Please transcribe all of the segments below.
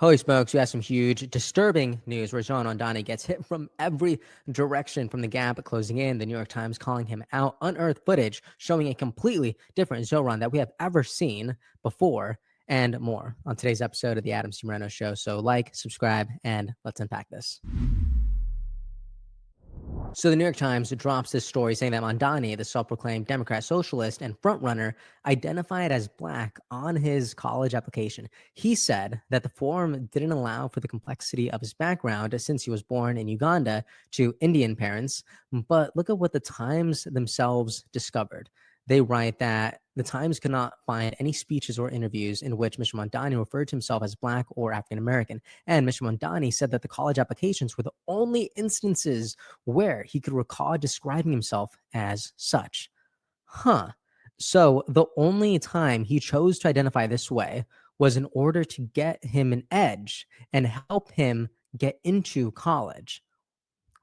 Holy smokes, we have some huge, disturbing news where Zohran Mamdani gets hit from every direction from the gap closing in. The New York Times calling him out. Unearthed footage showing a completely different Zohran that we have ever seen before, and more on today's episode of the Adam C. Moreno Show. So like, subscribe, and let's unpack this. So the New York Times drops this story saying that Mamdani, the self-proclaimed Democrat socialist and frontrunner, identified as Black on his college application. He said that the form didn't allow for the complexity of his background since he was born in Uganda to Indian parents. But look at what the Times themselves discovered. They write that the Times could not find any speeches or interviews in which Mr. Mamdani referred to himself as Black or African American. And Mr. Mamdani said that the college applications were the only instances where he could recall describing himself as such. So the only time he chose to identify this way was in order to get him an edge and help him get into college.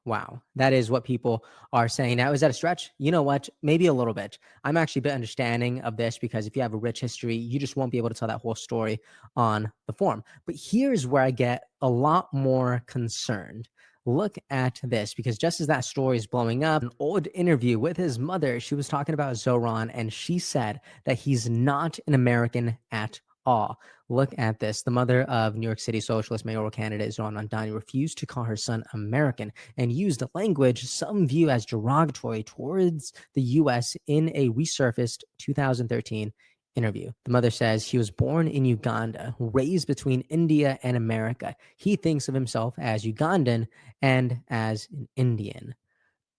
Wow, that is what people are saying. Now, is that a stretch? You know what? Maybe a little bit. I'm actually a bit understanding of this because if you have a rich history, you just won't be able to tell that whole story on the form. But here's where I get a lot more concerned. Look at this, because just as that story is blowing up, an old interview with his mother, she was talking about Zohran, and she said that he's not an American at all. Look at this. The mother of New York City socialist mayoral candidate Zohran Mamdani refused to call her son American and used the language some view as derogatory towards the U.S. in a resurfaced 2013 interview. The mother says he was born in Uganda, raised between India and America. He thinks of himself as Ugandan and as an Indian.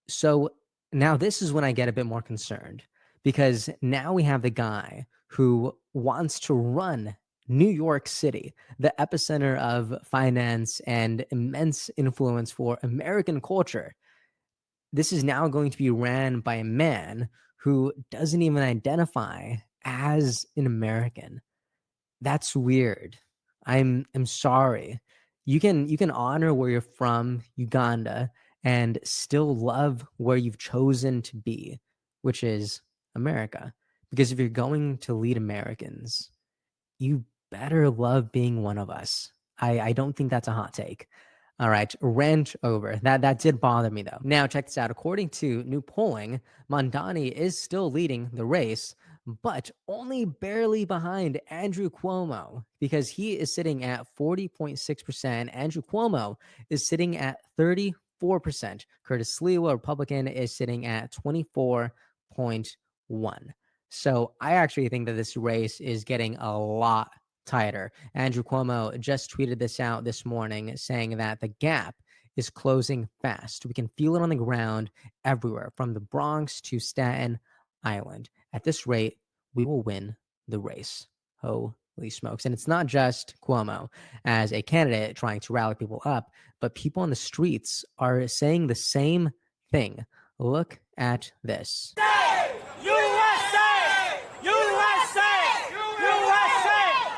So now this is when I get a bit more concerned, because now we have the guy who wants to run New York City, the epicenter of finance and immense influence for American culture. This is now going to be ran by a man who doesn't even identify as an American. That's weird. I'm sorry. You can honor where you're from, Uganda, and still love where you've chosen to be, which is America. Because if you're going to lead Americans, you better love being one of us. I don't think that's a hot take. All right, rant over. That did bother me though. Now check this out. According to new polling, Mamdani is still leading the race, but only barely behind Andrew Cuomo, because he is sitting at 40.6%. Andrew Cuomo is sitting at 34%. Curtis Sliwa, Republican, is sitting at 24.1%. So I actually think that this race is getting a lot tighter. Andrew Cuomo just tweeted this out this morning saying that the gap is closing fast. We can feel it on the ground everywhere, from the Bronx to Staten Island. At this rate, we will win the race. Holy smokes. And it's not just Cuomo as a candidate trying to rally people up, but people on the streets are saying the same thing. Look at this.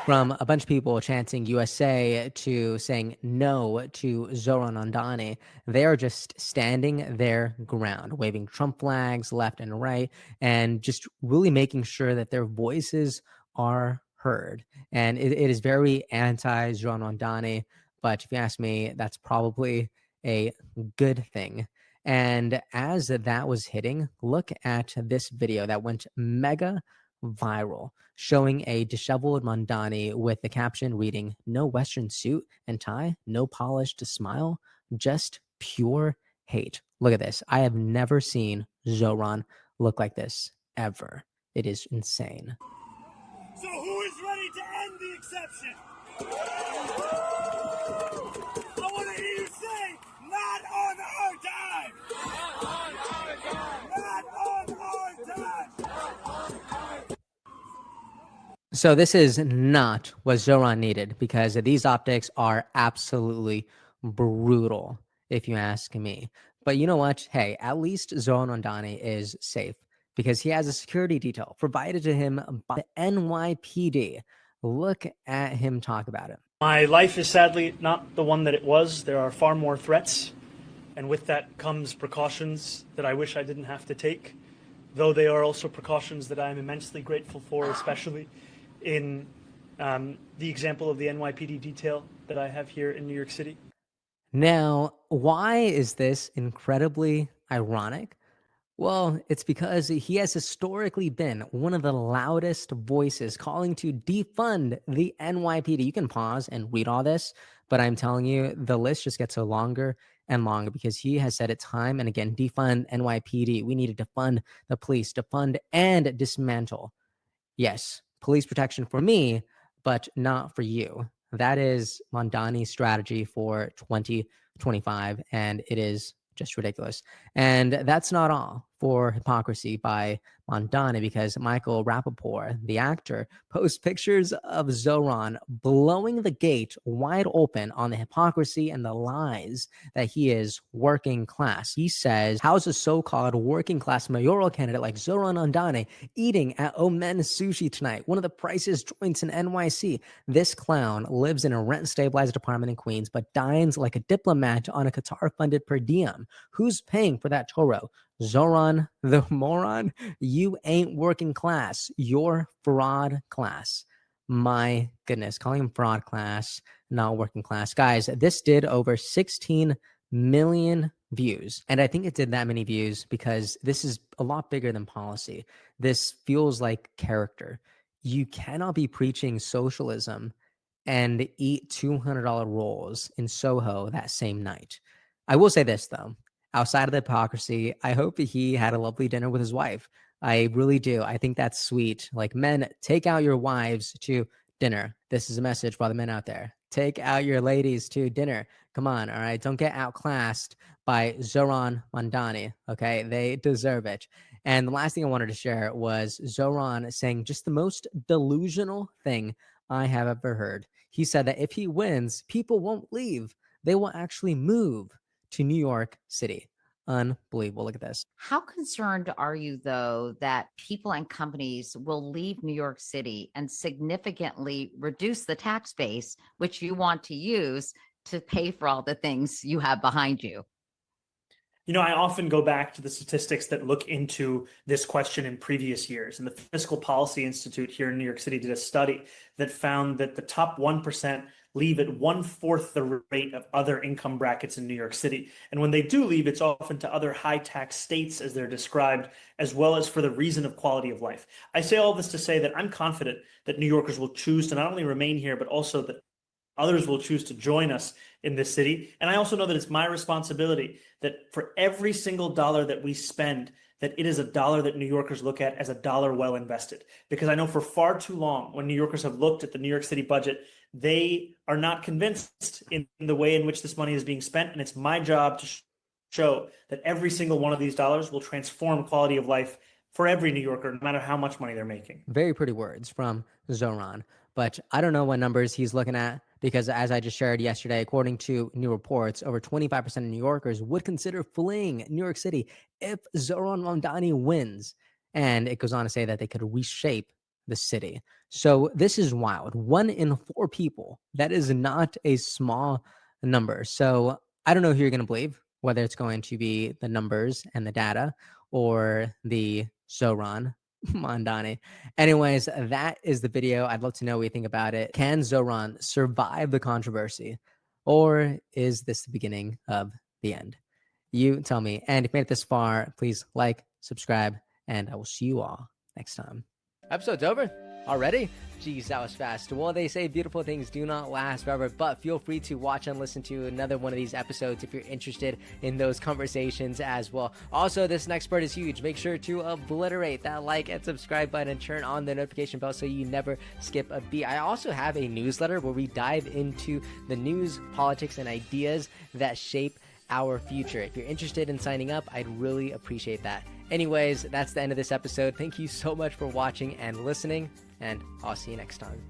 From a bunch of people chanting USA to saying no to Zohran Mamdani, they are just standing their ground, waving Trump flags left and right, and just really making sure that their voices are heard. And it is very anti-Zohran Mamdani, but if you ask me, that's probably a good thing. And as that was hitting, look at this video that went mega viral, showing a disheveled Mamdani with the caption reading, "No Western suit and tie, no polished smile, just pure hate." Look at this. I have never seen Zohran look like this, ever. It is insane. So who is ready to end the exception? I want to hear you say, not on our dime! Not on our dime! So this is not what Zohran needed, because these optics are absolutely brutal, if you ask me. But you know what? Hey, at least Zohran Mamdani is safe, because he has a security detail provided to him by the NYPD. Look at him talk about it. My life is sadly not the one that it was. There are far more threats, and with that comes precautions that I wish I didn't have to take, though they are also precautions that I'm immensely grateful for, especially in the example of the NYPD detail that I have here in New York City. Now, why is this incredibly ironic? Well, it's because he has historically been one of the loudest voices calling to defund the NYPD. You can pause and read all this, but I'm telling you, the list just gets so longer and longer because he has said it time and again, defund NYPD. We need to defund the police, defund and dismantle. Yes, police protection for me, but not for you. That is Mamdani's strategy for 2025, and it is just ridiculous. And that's not all for hypocrisy by Mamdani, because Michael Rappaport, the actor, posts pictures of Zohran blowing the gate wide open on the hypocrisy and the lies that he is working class. He says, how's a so-called working class mayoral candidate like Zohran Mamdani eating at Omen Sushi tonight, one of the priciest joints in NYC? This clown lives in a rent-stabilized apartment in Queens, but dines like a diplomat on a Qatar-funded per diem. Who's paying for that Toro? Zohran the moron? You ain't working class. You're fraud class. My goodness, calling him fraud class, not working class. Guys, this did over 16 million views. And I think it did that many views because this is a lot bigger than policy. This feels like character. You cannot be preaching socialism and eat $200 rolls in Soho that same night. I will say this, though. Outside of the hypocrisy, I hope he had a lovely dinner with his wife. I really do. I think that's sweet. Like, men, take out your wives to dinner. This is a message for all the men out there. Take out your ladies to dinner. Come on, all right? Don't get outclassed by Zohran Mamdani, okay? They deserve it. And the last thing I wanted to share was Zohran saying just the most delusional thing I have ever heard. He said that if he wins, people won't leave. They will actually move to New York City. Unbelievable. Look at this. How concerned are you, though, that people and companies will leave New York City and significantly reduce the tax base, which you want to use to pay for all the things you have behind you? You know, I often go back to the statistics that look into this question in previous years. And the Fiscal Policy Institute here in New York City did a study that found that the top 1% leave at 1/4 the rate of other income brackets in New York City. And when they do leave, it's often to other high tax states, as they're described, as well as for the reason of quality of life. I say all this to say that I'm confident that New Yorkers will choose to not only remain here, but also that others will choose to join us in this city. And I also know that it's my responsibility that for every single dollar that we spend, that it is a dollar that New Yorkers look at as a dollar well invested. Because I know for far too long, when New Yorkers have looked at the New York City budget, they are not convinced in the way in which this money is being spent. And it's my job to show that every single one of these dollars will transform quality of life for every New Yorker, no matter how much money they're making. Very pretty words from Zohran. But I don't know what numbers he's looking at because, as I just shared yesterday, according to new reports, over 25% of New Yorkers would consider fleeing New York City if Zohran Mamdani wins. And it goes on to say that they could reshape the city. So this is wild. 1 in 4 people. That is not a small number. So I don't know who you're going to believe, whether it's going to be the numbers and the data or the Zohran Mamdani. Anyways, that is the video. I'd love to know what you think about it. Can Zohran survive the controversy, or is this the beginning of the end? You tell me. And if you made it this far, please like, subscribe, and I will see you all next time. Episode's over already? Geez, that was fast. Well, they say beautiful things do not last forever, but feel free to watch and listen to another one of these episodes if you're interested in those conversations as well. Also, this next part is huge. Make sure to obliterate that like and subscribe button and turn on the notification bell so you never skip a beat. I also have a newsletter where we dive into the news, politics, and ideas that shape our future. If you're interested in signing up, I'd really appreciate that. Anyways, that's the end of this episode. Thank you so much for watching and listening, and I'll see you next time.